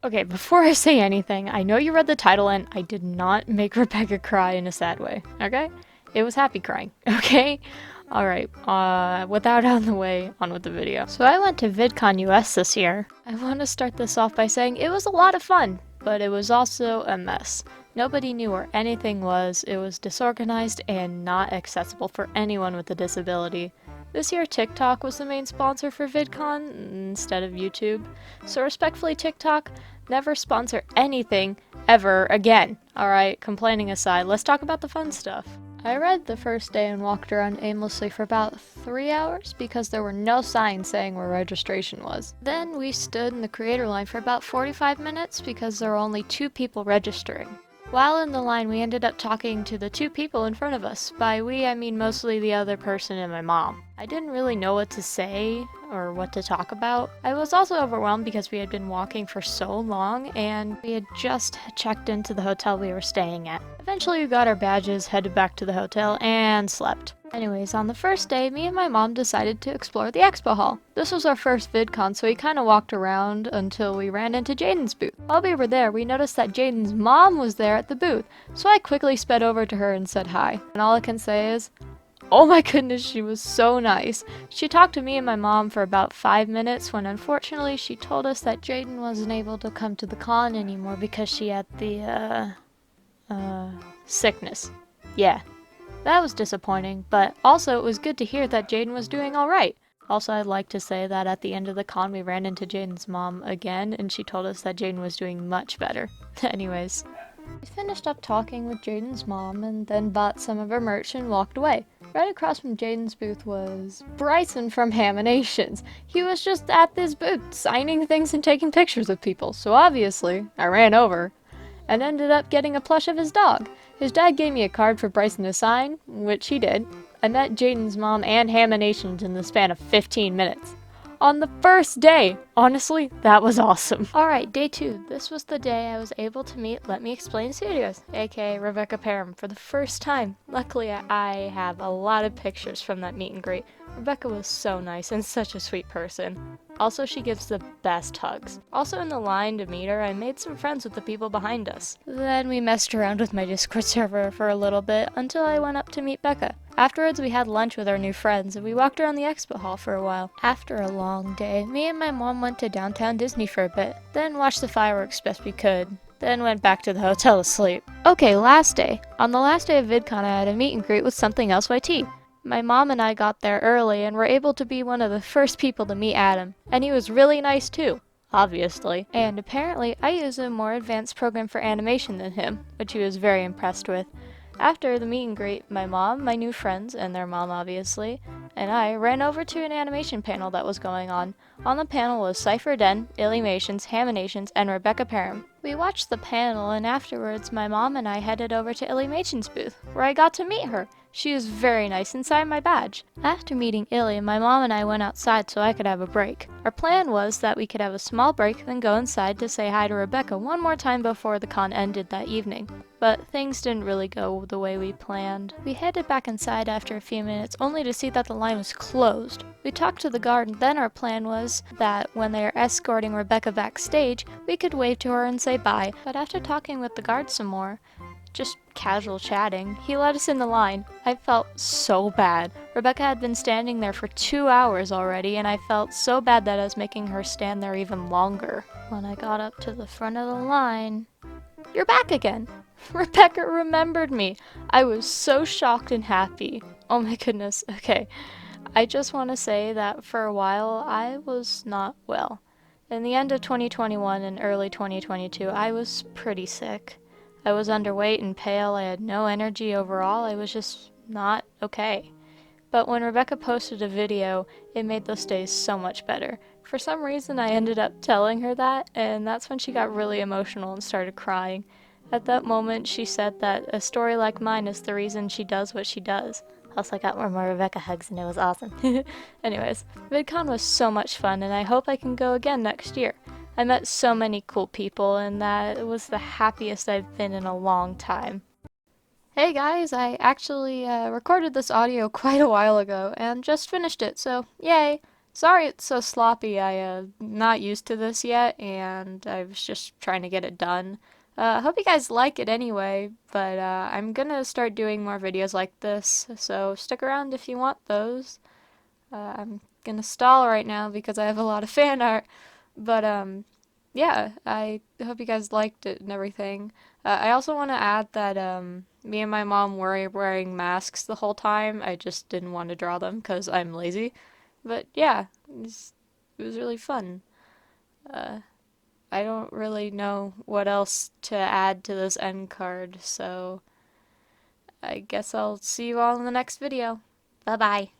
Okay, before I say anything, I know you read the title and I did not make Rebecca cry in a sad way, okay? It was happy crying, okay? Alright, with that out of the way, on with the video. So I went to Vidcon US this year. I want to start this off by saying it was a lot of fun, but it was also a mess. Nobody knew where anything was, it was disorganized and not accessible for anyone with a disability. This year TikTok was the main sponsor for VidCon instead of YouTube. So respectfully TikTok, never sponsor anything ever again. Alright, complaining aside, let's talk about the fun stuff. I read the first day and walked around aimlessly for about 3 hours because there were no signs saying where registration was. Then we stood in the creator line for about 45 minutes because there were only 2 people registering. While in the line, we ended up talking to the 2 people in front of us. By we, I mean mostly the other person and my mom. I didn't really know what to say or what to talk about. I was also overwhelmed because we had been walking for so long and we had just checked into the hotel we were staying at. Eventually we got our badges, headed back to the hotel, and slept. Anyways, on the first day, me and my mom decided to explore the expo hall. This was our first VidCon, so we kinda walked around until we ran into Jaden's booth. While we were there, we noticed that Jaden's mom was there at the booth, so I quickly sped over to her and said hi. And all I can say is, oh my goodness, she was so nice. She talked to me and my mom for about 5 minutes when unfortunately she told us that Jaden wasn't able to come to the con anymore because she had the, sickness. Yeah. That was disappointing, but also it was good to hear that Jaden was doing alright. Also, I'd like to say that at the end of the con we ran into Jaden's mom again, and she told us that Jaden was doing much better. Anyways. We finished up talking with Jaden's mom and then bought some of her merch and walked away. Right across from Jaden's booth was Bryson from Haminations. He was just at this booth signing things and taking pictures of people, so obviously I ran over and ended up getting a plush of his dog. His dad gave me a card for Bryson to sign, which he did. I met Jaden's mom and Haminations in the span of 15 minutes. On the first day! Honestly, that was awesome. Alright, day 2. This was the day I was able to meet Let Me Explain Studios, aka Rebecca Parham, for the first time. Luckily, I have a lot of pictures from that meet and greet. Rebecca was so nice and such a sweet person. Also, she gives the best hugs. Also, in the line to meet her, I made some friends with the people behind us. Then we messed around with my Discord server for a little bit until I went up to meet Becca. Afterwards, we had lunch with our new friends and we walked around the expo hall for a while. After a long day, me and my mom went to downtown Disney for a bit, then watched the fireworks best we could. Then went back to the hotel to sleep. Okay, last day. On the last day of VidCon, I had a meet and greet with Something Else YT. My mom and I got there early and were able to be one of the first people to meet Adam. And he was really nice too, obviously. And apparently, I use a more advanced program for animation than him, which he was very impressed with. After the meet and greet, my mom, my new friends, and their mom obviously, and I ran over to an animation panel that was going on. On the panel was Cypher Den, Illuminations, Haminations, and Rebecca Parham. We watched the panel and afterwards my mom and I headed over to Illuminations' booth, where I got to meet her. She was very nice and signed my badge. After meeting Illy, my mom and I went outside so I could have a break. Our plan was that we could have a small break, then go inside to say hi to Rebecca one more time before the con ended that evening. But things didn't really go the way we planned. We headed back inside after a few minutes only to see that the line was closed. We talked to the guard and then our plan was that when they were escorting Rebecca backstage, we could wave to her and say bye. But after talking with the guard some more, just casual chatting, he let us in the line. I felt so bad. Rebecca had been standing there for 2 hours already, and I felt so bad that I was making her stand there even longer. When I got up to the front of the line, "You're back again!" Rebecca remembered me. I was so shocked and happy. Oh my goodness, okay. I just want to say that for a while, I was not well. In the end of 2021 and early 2022, I was pretty sick. I was underweight and pale, I had no energy overall, I was just not okay. But when Rebecca posted a video, it made those days so much better. For some reason I ended up telling her that, and that's when she got really emotional and started crying. At that moment she said that a story like mine is the reason she does what she does. Also, I got more Rebecca hugs and it was awesome. Anyways, VidCon was so much fun and I hope I can go again next year. I met so many cool people and that was the happiest I've been in a long time. Hey guys, I actually recorded this audio quite a while ago and just finished it, so yay! Sorry it's so sloppy. Not used to this yet, and I was just trying to get it done. I hope you guys like it anyway, but I'm gonna start doing more videos like this, so stick around if you want those. I'm gonna stall right now because I have a lot of fan art, but yeah, I hope you guys liked it and everything. I also want to add that me and my mom were wearing masks the whole time. I just didn't want to draw them because I'm lazy. But yeah, it was really fun. Uh, I don't really know what else to add to this end card, so I guess I'll see you all in the next video. Bye bye.